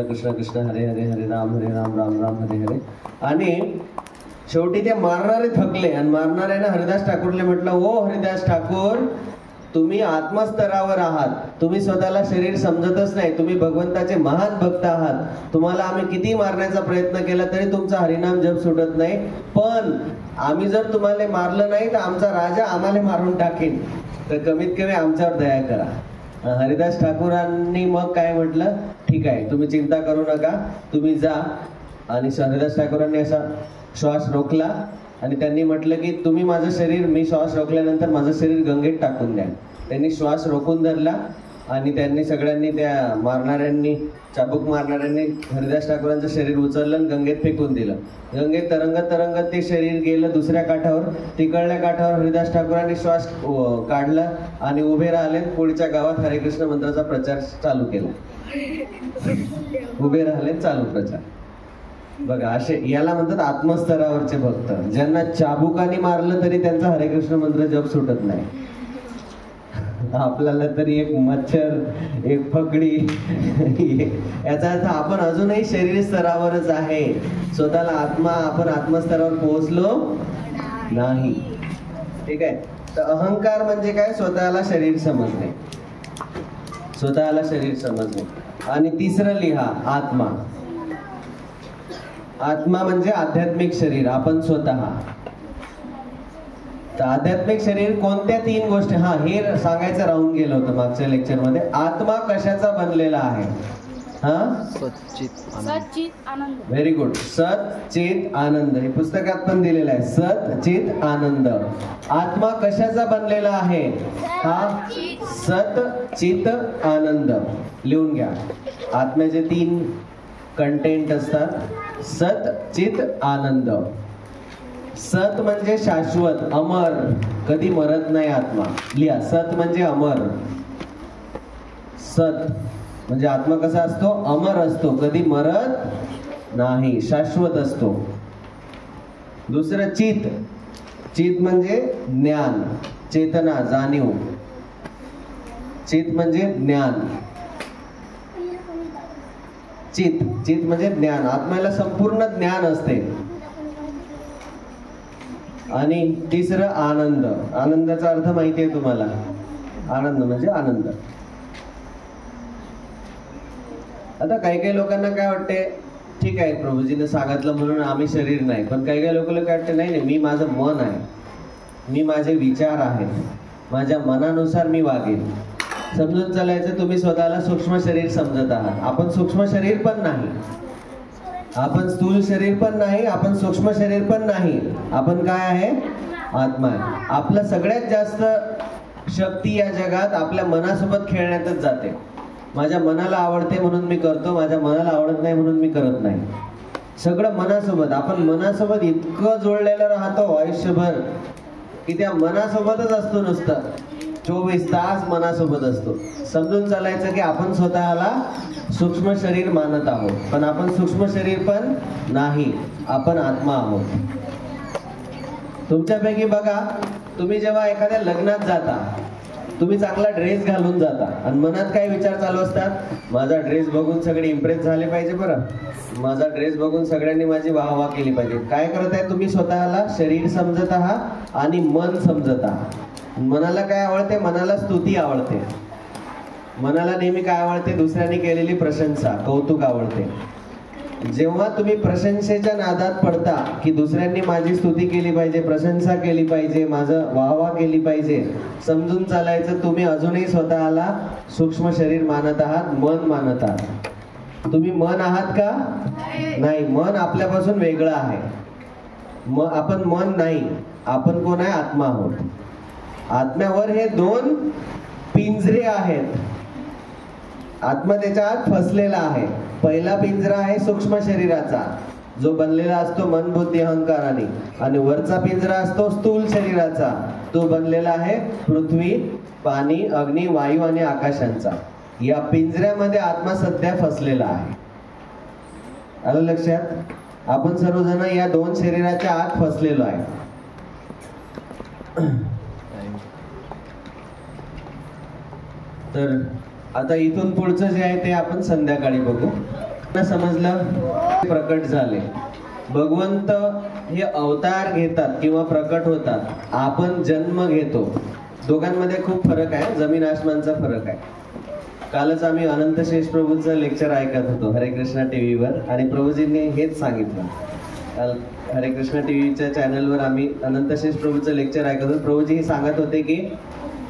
कृष्ण कृष्ण हरे हरे, हरे राम राम राम हरे हरे. आणि शेवटी ते मारणारे थकले आणि मारणाऱ्याने हरिदास ठाकूरले म्हटलं, ओ हरिदास ठाकूर, तुम्ही आत्मस्तरावर आहात, तुम्ही स्वतःला शरीर समजतच नाही, तुम्ही भगवंताचे महान भक्त आहात. तुम्हाला आम्ही किती मारण्याचा प्रयत्न केला तरी तुमचा हरिनाम जप सुटत नाही. पण आम्ही जर तुम्हाला मारलं नाही तर आमचा राजा आम्हाला मारून टाकेल, तर कमीत कमी आमच्यावर दया करा. हरिदास ठाकूरांनी मग काय म्हटलं, ठीक आहे, तुम्ही चिंता करू नका, तुम्ही जा. आणि हरिदास ठाकूरांनी असा श्वास रोखला आणि त्यांनी म्हटलं की तुम्ही माझं शरीर, मी श्वास रोखल्यानंतर माझं शरीर गंगेत टाकून द्या. त्यांनी श्वास रोखून धरला आणि त्यांनी सगळ्यांनी, त्या मारणाऱ्यांनी, चाबूक मारणाऱ्यांनी हरिदास ठाकूरांचं शरीर उचललं आणि गंगेत फेकून दिलं. गंगेत तरंगत तरंगत ते शरीर गेलं दुसऱ्या काठावर. तिकडल्या काठावर हरिदास ठाकूरांनी श्वास काढला आणि उभे राहिले. पुढच्या गावात हरे कृष्ण मंत्राचा प्रचार चालू केला. उभे राहिले, चालू प्रचार. बघा, असे याला म्हणतात आत्मस्तरावरचे भक्त, ज्यांना चाबुकाने मारलं तरी त्यांचा हरे कृष्ण मंत्र जप सुटत नाही. आपल्याला तरी एक मच्छर, एक फकडी, याचा अर्थ आपण अजूनही शरीर स्तरावरच आहे. स्वतःला आपण आत्मस्तरावर पोहोचलो नाही. ठीक आहे. तर अहंकार म्हणजे काय? स्वतःला शरीर समजणे, स्वतःला शरीर समजणे. आणि तिसरं लिहा आत्मा. आत्मा म्हणजे आध्यात्मिक शरीर, आपण स्वतः. तर आध्यात्मिक शरीर कोणत्या तीन गोष्टी, हा हे सांगायचं राहून गेलं होतं मागच्या लेक्चर मध्ये. आत्मा कशाचा बनलेला आहे? हा, सच्चित आनंद. सच्चित आनंद. Very good. सत चित आनंद, हे पुस्तकात पण दिलेलं आहे. सत चित आनंद. आत्मा कशाचा बनलेला आहे? हा, सत चित आनंद. लिहून घ्या. आत्म्याचे तीन कंटेंट असतात. सत चित आनंद. सत म्हणजे शाश्वत, अमर, कधी मरत नाही आत्मा. लिहा, सत म्हणजे अमर. सत म्हणजे आत्मा कसा असतो? अमर असतो, कधी मरत नाही, शाश्वत असतो. दुसरं चित. चित म्हणजे ज्ञान, चेतना, जाणीव. चित म्हणजे ज्ञान. चित, चित म्हणजे ज्ञान. आत्म्याला संपूर्ण ज्ञान असते. आणि तिसरं आनंद. आनंदाचा अर्थ माहिती आहे तुम्हाला? आनंद म्हणजे आनंद. आता काही काही लोकांना काय वाटते, ठीक आहे प्रभूजीने सांगितलं म्हणून आम्ही शरीर नाही, पण काही काही लोकांना काय वाटते, नाही नाही, मी माझं मन आहे, मी माझे विचार आहेत, माझ्या मनानुसार मी वागेन. समजून चालायचं तुम्ही स्वतःला सूक्ष्म शरीर समजत आहात. आपण सूक्ष्म शरीर पण नाही, आपण स्थूल शरीर पण नाही, आपण सूक्ष्म शरीर पण नाही. आपण काय आहे? आत्मा आहे. आपलं सगळ्यात जास्त शक्ती या जगात आपल्या मनासोबत खेळण्यातच जाते. माझ्या मनाला आवडते म्हणून मी करतो, माझ्या मनाला आवडत नाही म्हणून मी करत नाही. सगळं मनासोबत. आपण मनासोबत इतकं जोडलेलं राहतो आयुष्यभर की त्या मनासोबतच असतो, नुसतं 24 तास मनासोबत असतो. समजून चालायचं की आपण स्वतःला सूक्ष्म शरीर मानत आहोत, पण आपण सूक्ष्म शरीर पण नाही, आपण आत्मा आहोत. तुमच्यापैकी बघा, तुम्ही जेव्हा एखाद्या लग्नात जाता, तुम्ही चांगला ड्रेस घालून जाता आणि मनात काय विचार चालू असतात? माझा ड्रेस बघून सगळे इम्प्रेस झाले पाहिजे, बरं माझा ड्रेस बघून सगळ्यांनी माझी वाहवा केली पाहिजे. काय करत आहे तुम्ही? स्वतःला शरीर समजत आहात आणि मन समजत आहात. मनाला काय आवडते? मनाला स्तुती आवडते. मनाला नेहमी काय आवडते? दुसऱ्यांनी केलेली प्रशंसा, कौतुक आवडते. जेव्हा तुम्ही प्रशंसेच्या नादात पडता की दुसऱ्यांनी माझी स्तुती केली पाहिजे, प्रशंसा केली पाहिजे, माझं वाहवा केली पाहिजे, समजून चालायचं तुम्ही अजूनही स्वतःला सूक्ष्म शरीर मानत आहात, मन मानत आहात. तुम्ही मन आहात का? नाही. मन आपल्यापासून वेगळं आहे. आपण मन नाही. आपण कोण आहे? आत्मा आहोत. आत्म्यावर हे दोन पिंजरे आहेत. आत्मा त्याच्या आत फसलेला आहे. पहिला पिंजरा आहे सूक्ष्म शरीराचा, जो बनलेला असतो मन बुद्धी अहंकाराने, आणि वरचा पिंजरा असतो स्थूल शरीराचा, तो बनलेला आहे पृथ्वी, पाणी, अग्नी, वायू आणि आकाशांचा. या पिंजऱ्यामध्ये आत्मा सध्या फसलेला आहे. आलं लक्षात? आपण सर्वजण या दोन शरीराच्या आत फसलेलो आहे. तर आता इथून पुढचं जे आहे ते आपण संध्याकाळी बघू. समजलं? प्रकट झाले भगवंत, हे अवतार घेतात किंवा प्रकट होतात, आपण जन्म घेतो. दोघांमध्ये खूप फरक आहे, जमीन आसमानचा फरक आहे. कालच आम्ही अनंत शेष प्रभूंचं लेक्चर ऐकत होतो हरे कृष्णा टीव्हीवर, आणि प्रभूजींनी हेच सांगितलं. काल हरे कृष्णा टीव्हीच्या चॅनलवर आम्ही अनंत शेष प्रभूंचं लेक्चर ऐकत होतो. प्रभूजी हे सांगत होते की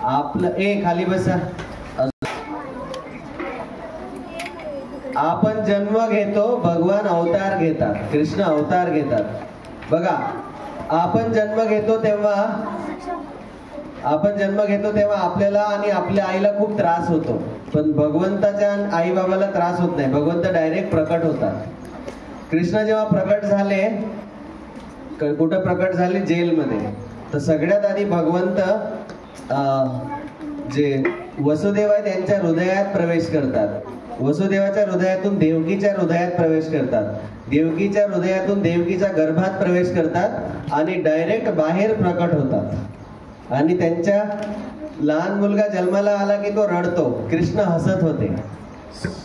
आपलं खाली बसा, आपण जन्म घेतो, भगवान अवतार घेतात, कृष्ण अवतार घेतात. बघा, आपण जन्म घेतो तेव्हा आपल्याला आणि आपल्या आईला खूप त्रास होतो, पण भगवंताच्या आई बाबाला त्रास होत नाही. भगवंत डायरेक्ट प्रकट होतात. कृष्ण जेव्हा प्रकट झाले, कुठं प्रकट झाले? जेलमध्ये. तर सगळ्यात आधी भगवंत जे वसुदेव आहे त्यांच्या हृदयात प्रवेश करतात. वसुदेवाच्या हृदयातून देवकीच्या हृदयात प्रवेश करतात. देवकीच्या हृदयातून देवकीच्या गर्भात प्रवेश करतात आणि डायरेक्ट बाहेर प्रकट होतात. आणि त्यांच्या लहान मुलगा जन्माला आला की तो रडतो. कृष्ण हसत होते.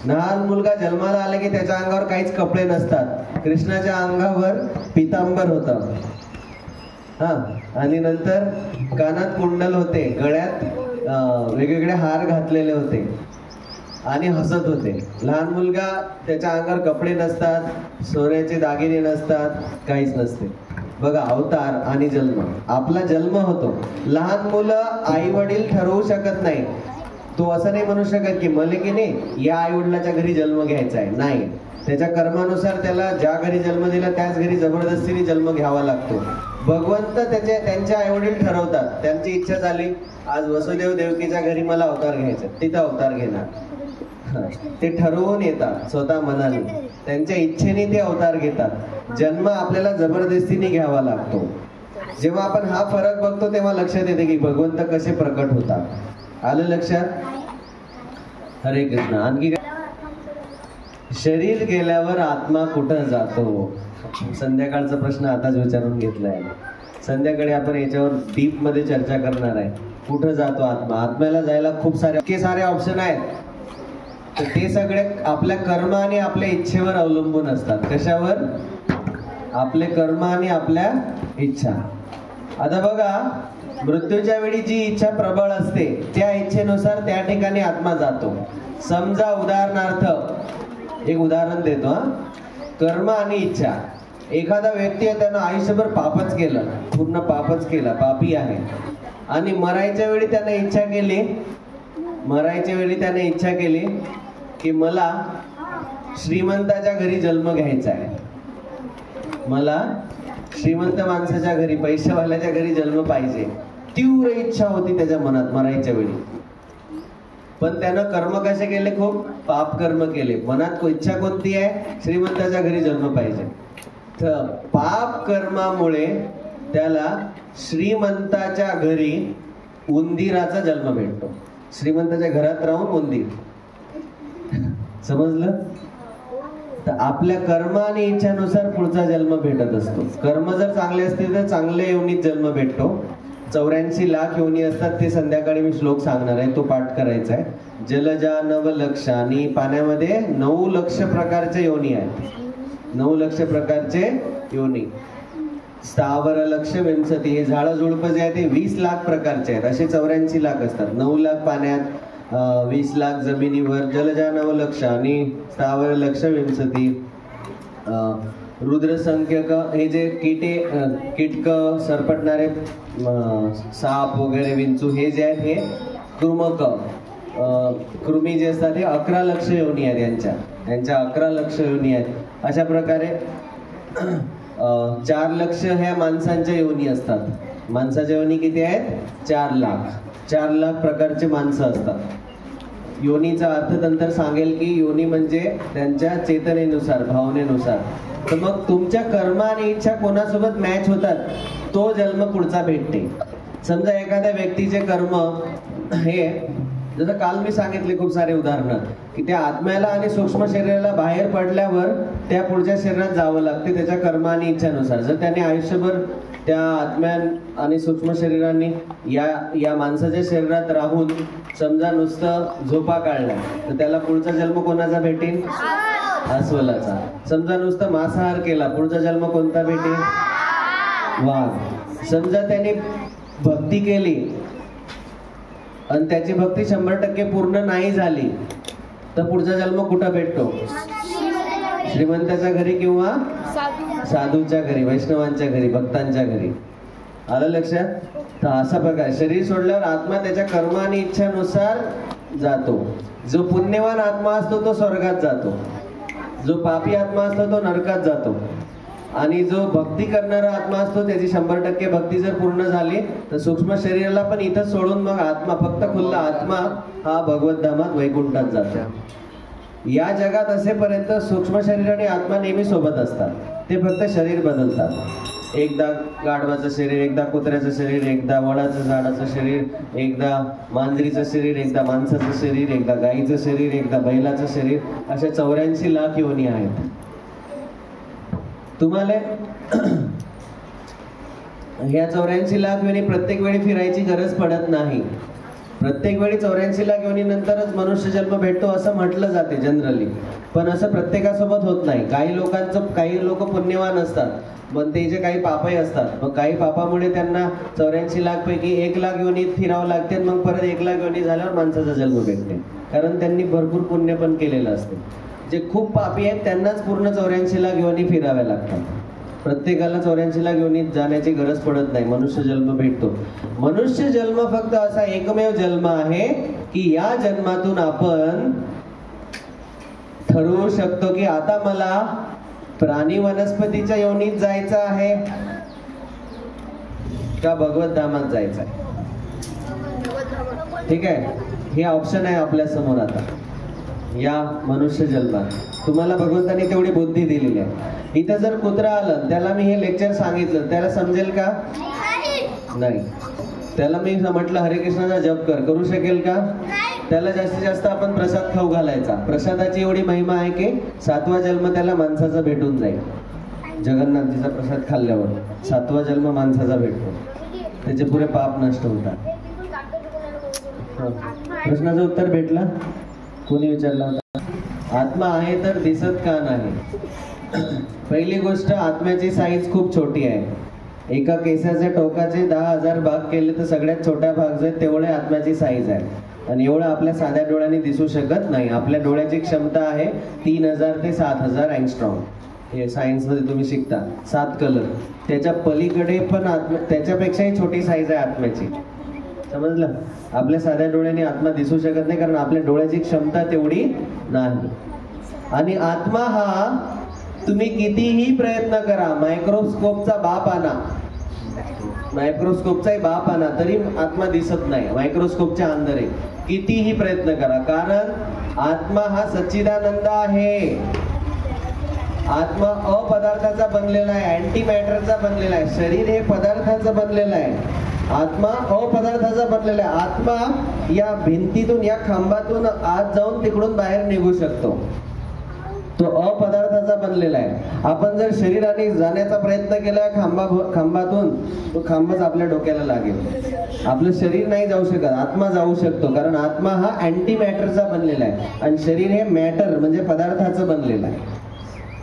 लहान मुलगा जन्माला आला की त्याच्या अंगावर काहीच कपडे नसतात. कृष्णाच्या अंगावर पितांबर होतं. हा, आणि नंतर कानात कुंडल होते, गळ्यात वेगवेगळे हार घातलेले होते आणि हसत होते. लहान मुलगा, त्याच्या अंगावर कपडे नसतात, सोन्याचे दागिने नसतात, काहीच नसते. बघा, अवतार आणि जन्म, आपला जन्म होतो. लहान मुलं आई वडील ठरवू शकत नाही. तो असं नाही म्हणू शकत की मला की नाही या आई वडिलाच्या घरी जन्म घ्यायचा आहे. नाही, त्याच्या कर्मानुसार त्याला ज्या घरी जन्म दिला त्याच घरी जबरदस्तीने जन्म घ्यावा लागतो. भगवंत त्यांचे आई वडील ठरवतात. त्यांची इच्छा झाली आज वसुदेव देवकीच्या घरी मला अवतार घ्यायचा, तिथं अवतार घेणार. ते ठरवून येतात स्वतः मनाने, त्यांच्या इच्छेने ते अवतार घेतात. जन्म आपल्याला जबरदस्तीने घ्यावा लागतो. जेव्हा आपण हा फरक बघतो तेव्हा लक्षात येते की भगवंत कसे प्रकट होतात. आलं लक्षात? हरे कृष्ण. आणखी काय? शरीर गेल्यावर आत्मा कुठं जातो? संध्याकाळचा प्रश्न आताच विचारून घेतलाय. संध्याकाळी आपण याच्यावर डीप मध्ये चर्चा करणार आहे. कुठं जातो आत्मा? आत्म्याला जायला खूप सारे ऑप्शन आहेत. तर ते सगळे आपल्या कर्म आणि आपल्या इच्छेवर अवलंबून असतात. कशावर? आपले कर्म आणि आपल्या इच्छा. आता बघा, मृत्यूच्या वेळी जी इच्छा प्रबळ असते त्या इच्छेनुसार त्या ठिकाणी आत्मा जातो. समजा उदाहरणार्थ एक उदाहरण देतो. कर्म आणि इच्छा. एखादा व्यक्ती आहे, त्यानं आयुष्यभर पापच केलं, पूर्ण पापच केलं, पापी आहे, आणि मरायच्या वेळी त्याने इच्छा केली की मला श्रीमंताच्या घरी जन्म घ्यायचा आहे, मला श्रीमंत माणसाच्या घरी, पैशावाल्याच्या घरी जन्म पाहिजे. तीव्र इच्छा होती त्याच्या मनात मरायच्या वेळी. पण त्यानं कर्म कसे केले? खूप पाप कर्म केले. मनात इच्छा कोणती आहे? श्रीमंताच्या घरी जन्म पाहिजे. तर पाप कर्मामुळे त्याला श्रीमंताच्या घरी उंदीराचा जन्म भेटतो. श्रीमंताच्या घरात राहून उंदीर. समजलं? तर आपल्या कर्म आणि इच्छानुसार पुढचा जन्म भेटत असतो. कर्म जर चांगले असतील तर चांगल्या योनीत जन्म भेटतो. 84 लाख योनी असतात. ते संध्याकाळी मी श्लोक सांगणार आहे, तो पाठ करायचा आहे. जलजा 9 लक्ष, आणि पाण्यामध्ये 9 लक्ष प्रकारचे योनी आहेत. 9 लक्ष प्रकारचे योनी. स्थावर लक्ष विंशती, हे झाडं झुडपं जे आहे ते 20 लाख प्रकारचे आहेत. असे 84 लाख असतात. 9 लाख पाण्यात, 20 लाख जमिनीवर. जलजा 9 लक्ष आणि स्थावर लक्ष विंशती. रुद्रसंख्यक, हे जे कीटक, सरपटणारे साप वगैरे, विंचू, हे जे आहेत हे कृमक, कृमी जे असतात हे 11 लक्ष योनी आहेत. यांच्या 11 लक्ष योनी आहेत. अशा प्रकारे 4 लक्ष ह्या माणसांच्या योनी असतात. माणसाच्या योनी किती आहेत? 4 लाख. 4 लाख प्रकारचे माणसं असतात. योनीचा अर्थतंत्र सांगेल की योनी म्हणजे त्यांच्या चेतनेनुसार, भावनेनुसार. तर मग तुमच्या कर्म आणि इच्छा कोणासोबत मॅच होतात तो जन्म पुढचा भेटते. समजा एखाद्या व्यक्तीचे कर्म हे, जसं काल मी सांगितले खूप सारे उदाहरणं, की त्या आत्म्याला आणि सूक्ष्म शरीराला बाहेर पडल्यावर त्या पुढच्या शरीरात जावं लागते त्याच्या कर्म आणि इच्छानुसार. जर त्याने आयुष्यभर त्या आत्म्या आणि सूक्ष्म शरीरांनी या माणसाच्या शरीरात राहून समजा नुसतं झोपा काढला तर त्याला पुढचा जन्म कोणाचा भेटेल? अस्वलाचा. समजा नुसतं मांसाहार केला, पुढचा जन्म कोणता भेटेल? वाघ. समजा त्याने भक्ती केली आणि त्याची भक्ती 100% पूर्ण नाही झाली तर पुढचा जन्म कुठं भेटतो? श्रीमंताच्या घरी किंवा साधूच्या घरी, वैष्णवांच्या घरी, भक्तांच्या घरी. आलं लक्षात? तर असा प्रकार. शरीर सोडल्यावर आत्मा त्याच्या कर्म आणि इच्छानुसार जातो. जो पुण्यवान आत्मा असतो तो स्वर्गात जातो, जो पापी आत्मा असतो तो नरकात जातो, आणि जो भक्ती करणारा आत्मा असतो त्याची 100% भक्ती जर पूर्ण झाली तर सूक्ष्म शरीराला पण इथं सोडून मग आत्मा, फक्त खुल्ला आत्मा हा भगवत धामात वैकुंठात जातो. या जगात असेपर्यंत सूक्ष्म शरीर आणि आत्मा नेहमी सोबत असतात. ते फक्त शरीर बदलतात. एकदा गाढवाचं शरीर, एकदा कुत्र्याचं शरीर, एकदा वडाचं झाडाचं शरीर, एकदा मांजरीचं शरीर, एकदा माणसाचं शरीर, एकदा गाईचं शरीर, एकदा बैलाचं शरीर. अशा 84 लाख योनी आहेत. तुम्हाला ह्या 84 लाख योनी प्रत्येक वेळी फिरायची गरज पडत नाही. प्रत्येक वेळी 84 लाख योनीनंतरच मनुष्य जन्म भेटतो असं म्हटलं जाते जनरली, पण असं प्रत्येकासोबत होत नाही. काही लोक पुण्यवान असतात पण ते जे काही पापही असतात, मग काही पापामुळे त्यांना 84 लाख पैकी 1 लाख योनीत फिरावं लागते, मग परत 1 लाख योनी झाल्यावर माणसाचा जन्म भेटते, कारण त्यांनी भरपूर पुण्य पण केलेलं असते. जे खूप पापी आहेत त्यांनाच पूर्ण 84 लाख योनी फिराव्या लागतात. प्रत्येकाला 84 लाख योनीत जाण्याची गरज पडत नाही, मनुष्य जन्म भेटतो. मनुष्य जन्म फक्त असा एकमेव जन्म आहे की या जन्मातून आपण ठरवू शकतो की आता मला प्राणी वनस्पतीच्या योनीत जायचं आहे का भगवत धामात जायचं आहे. ठीक आहे, हे ऑप्शन आहे आपल्या समोर. आता या मनुष्य जन्मात तुम्हाला भगवंताने तेवढी बुद्धी दिलेली आहे. इथं जर कुत्रा आलं, त्याला मी हे लेक्चर सांगितलं, त्याला समजेल का? नाही. त्याला मी म्हटलं हरे कृष्णाचा जप करू शकेल का? त्याला जास्तीत जास्त आपण प्रसाद खाऊ घालायचा. प्रसादाची एवढी महिमा आहे की 7वा जन्म त्याला माणसाचा भेटून जाईल. जगन्नाथजीचा प्रसाद खाल्ल्यावर 7वा जन्म माणसाचा भेटतो, त्याचे पुरे पाप नष्ट होतात. प्रश्नाचं उत्तर भेटलं? कोणी विचारला होता? आत्मा आहे तर दिसत का नाही? पहिली गोष्ट, आत्म्याची साईज खूप छोटी आहे. एका केसाच्या टोकाचे 10,000 भाग केले तर सगळ्यात छोटा भाग जो तेवढे आत्म्याची साईज आहे, आणि एवढं आपल्या साध्या डोळ्यांनी दिसू शकत नाही. आपल्या डोळ्याची क्षमता आहे 3,000 ते 7,000 अँगस्ट्रॉम. हे सायन्स मध्ये तुम्ही शिकता. 7 कलर. त्याच्या पलीकडे पण त्याच्यापेक्षाही छोटी साईज आहे आत्म्याची. समजलं? आपल्या साध्या डोळ्यांनी आत्मा दिसू शकत नाही, कारण आपल्या डोळ्याची क्षमता तेवढी नाही. आणि आत्मा हा तुम्ही कितीही प्रयत्न करा, मायक्रोस्कोपचा बाप आणा, मायक्रोस्कोपचाही बाप आणा, तरी आत्मा दिसत नाही. मायक्रोस्कोपच्या अंदर आहे. कितीही प्रयत्न करा, कारण आत्मा हा सच्चिदानंद आहे. आत्मा अपदार्थाचा बनलेला आहे, अँटी मॅटरचा बनलेला आहे. शरीर हे पदार्थाचं बनलेलं आहे, आत्मा अपदार्थाचा बनलेला आहे. आत्मा या भिंतीतून, या खांबातून आत जाऊन तिकडून बाहेर निघू शकतो. तो अपदार्थाचा बनलेला आहे. आपण जर शरीराने जाण्याचा प्रयत्न केला खांबातून, तो खांबच आपल्या डोक्याला लागेल. आपलं शरीर नाही जाऊ शकत, आत्मा जाऊ शकतो, कारण आत्मा हा अँटी मॅटरचा बनलेला आहे आणि शरीर हे मॅटर म्हणजे पदार्थाचं बनलेलं आहे.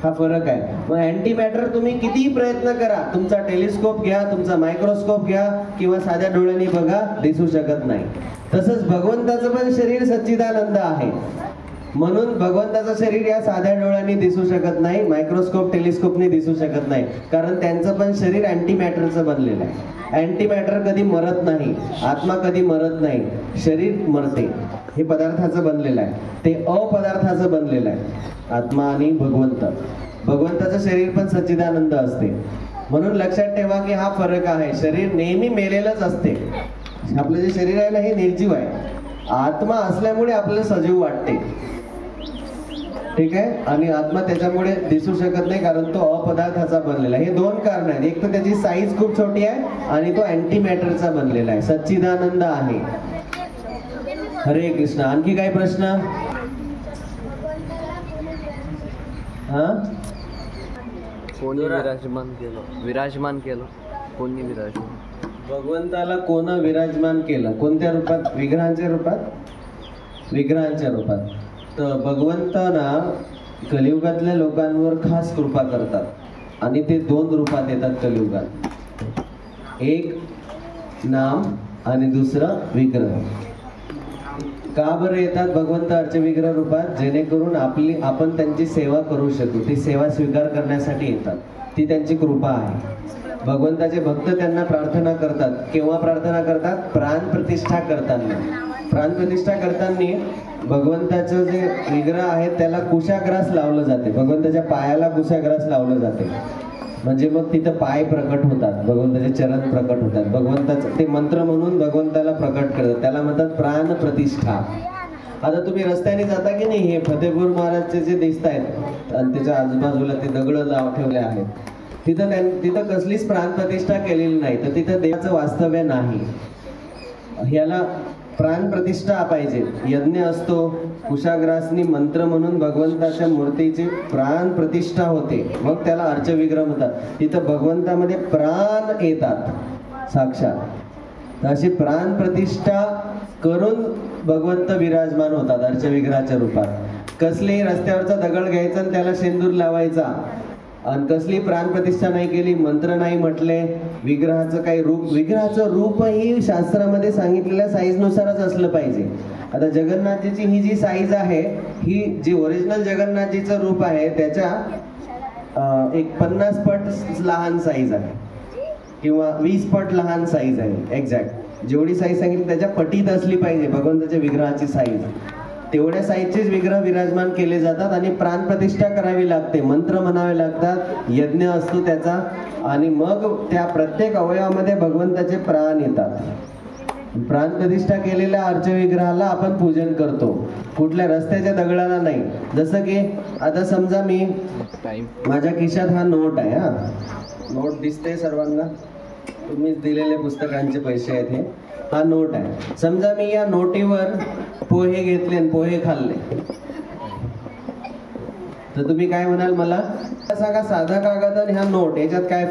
हा फरक आहे. मग अँटी मॅटर तुम्ही कितीही प्रयत्न करा, तुमचा टेलिस्कोप घ्या, तुमचा मायक्रोस्कोप घ्या, किंवा साध्या डोळ्यांनी बघा, दिसू शकत नाही. तसंच भगवंताचं पण शरीर सच्चिदानंद आहे, म्हणून भगवंताचं शरीर या साध्या डोळ्यांनी दिसू शकत नाही, मायक्रोस्कोप टेलिस्कोपने दिसू शकत नाही, कारण त्यांचं पण शरीर अँटी मॅटरचं बनलेलं आहे. अँटी मॅटर कधी मरत नाही, आत्मा कधी मरत नाही, शरीर मरते. हे पदार्थाचं बनलेलं आहे, ते अपदार्थाचं बनलेलं आहे. आत्मा आणि भगवंताचं शरीर पण सच्चिदानंद असते. म्हणून लक्षात ठेवा की हा फरक आहे. शरीर नेहमी मेलेलंच असते. आपलं जे शरीर आहे ना, हे निर्जीव आहे. आत्मा असल्यामुळे आपल्याला सजीव वाटते. ठीक आहे, आणि आत्मा त्याच्यामुळे दिसू शकत नाही, कारण तो अपदार्थाचा बनलेला आहे. हे 2 कारण आहेत. एक तर त्याची साईज खूप छोटी आहे आणि तो अँटी मॅटरचा बनलेला आहे, सच्चिदानंद आहे. हरे कृष्ण. आणखी काही प्रश्न? हा, कोणी विराजमान केलं कोणी विराजमान? भगवंताला कोण विराजमान केलं? कोणत्या रूपात? विग्रहांच्या रूपात. विग्रहांच्या रूपात. तर भगवंताना कलियुगातल्या लोकांवर खास कृपा करतात आणि ते 2 रूपात येतात कलियुगात. एक नाम आणि दुसरं विग्रह. का बरं येतात भगवंत अर्चविग्रह रूपात? जेणेकरून आपण त्यांची सेवा करू शकू. ती सेवा स्वीकार करण्यासाठी येतात. ती त्यांची कृपा आहे. भगवंताचे भक्त त्यांना प्रार्थना करतात. केव्हा प्रार्थना करतात? प्राण प्रतिष्ठा करताना. प्राण प्रतिष्ठा करताना भगवंताचं जे विग्रह आहे त्याला कुशाग्रास लावलं जाते. भगवंताच्या पायाला कुशाग्रास लावलं जाते, म्हणजे मग तिथं पाय प्रकट होतात, भगवंताचे चरण प्रकट होतात. भगवंताचं ते मंत्र म्हणून भगवंताला प्रकट करतात, त्याला म्हणतात प्राण प्रतिष्ठा. आता तुम्ही रस्त्याने जाता की नाही, हे फतेपूर महाराजचे जे दिसत आहेत आणि त्याच्या आजूबाजूला ते दगड ठेवले आहेत, तिथं कसलीच प्राण प्रतिष्ठा केलेली नाही, तर तिथं देवाचं वास्तव्य नाही. ह्याला प्राण प्रतिष्ठा पाहिजे. यज्ञ असतो, कुशाग्रासनी मंत्र म्हणून भगवंताच्या मूर्तीची प्राण प्रतिष्ठा होते, मग त्याला अर्चविग्रह म्हणतात. तिथं भगवंतामध्ये प्राण येतात साक्षात. अशी प्राण प्रतिष्ठा करून भगवंत विराजमान होतात अर्चविग्रहाच्या रूपात. कसलेही रस्त्यावरचा दगड घ्यायचा आणि त्याला शेंदूर लावायचा आणि कसली प्राणप्रतिष्ठा नाही केली, मंत्र नाही म्हटले, विग्रहाचं काही रूप, विग्रहाचं रूपही शास्त्रामध्ये सांगितलेल्या साईजनुसारच असलं पाहिजे. आता जगन्नाथजीची ही जी साईज आहे, ही जी ओरिजिनल जगन्नाथजीचं रूप आहे त्याच्या एक 50 पट लहान साईज आहे किंवा 20 पट लहान साईज आहे. एक्झॅक्ट जेवढी साईज सांगितली त्याच्या पटीत असली पाहिजे भगवंताच्या विग्रहाची साईज. तेवढ्या साईजचेच विग्रह विराजमान केले जातात आणि प्राणप्रतिष्ठा करावी लागते, मंत्र म्हणावे लागतात, यज्ञ असतो त्याचा, आणि मग त्या प्रत्येक अवयवामध्ये भगवंताचे प्राण येतात. प्राणप्रतिष्ठा केलेल्या अर्चविग्रहाला आपण पूजन करतो, कुठल्या रस्त्याच्या दगडाला नाही. जसं की आता समजा मी, माझ्या खिशात हा नोट आहे, हा नोट दिसते सर्वांना, तुम्हीच दिलेले पुस्तकांचे पैसे आहेत हे, हा नोट आहे. समजा मी या नोटीवर पोहे घेतले आणि पोहे खाल्ले, तर तुम्ही काय म्हणाल मला सांगा, साधा कागद आणि हा नोट याच्यात काय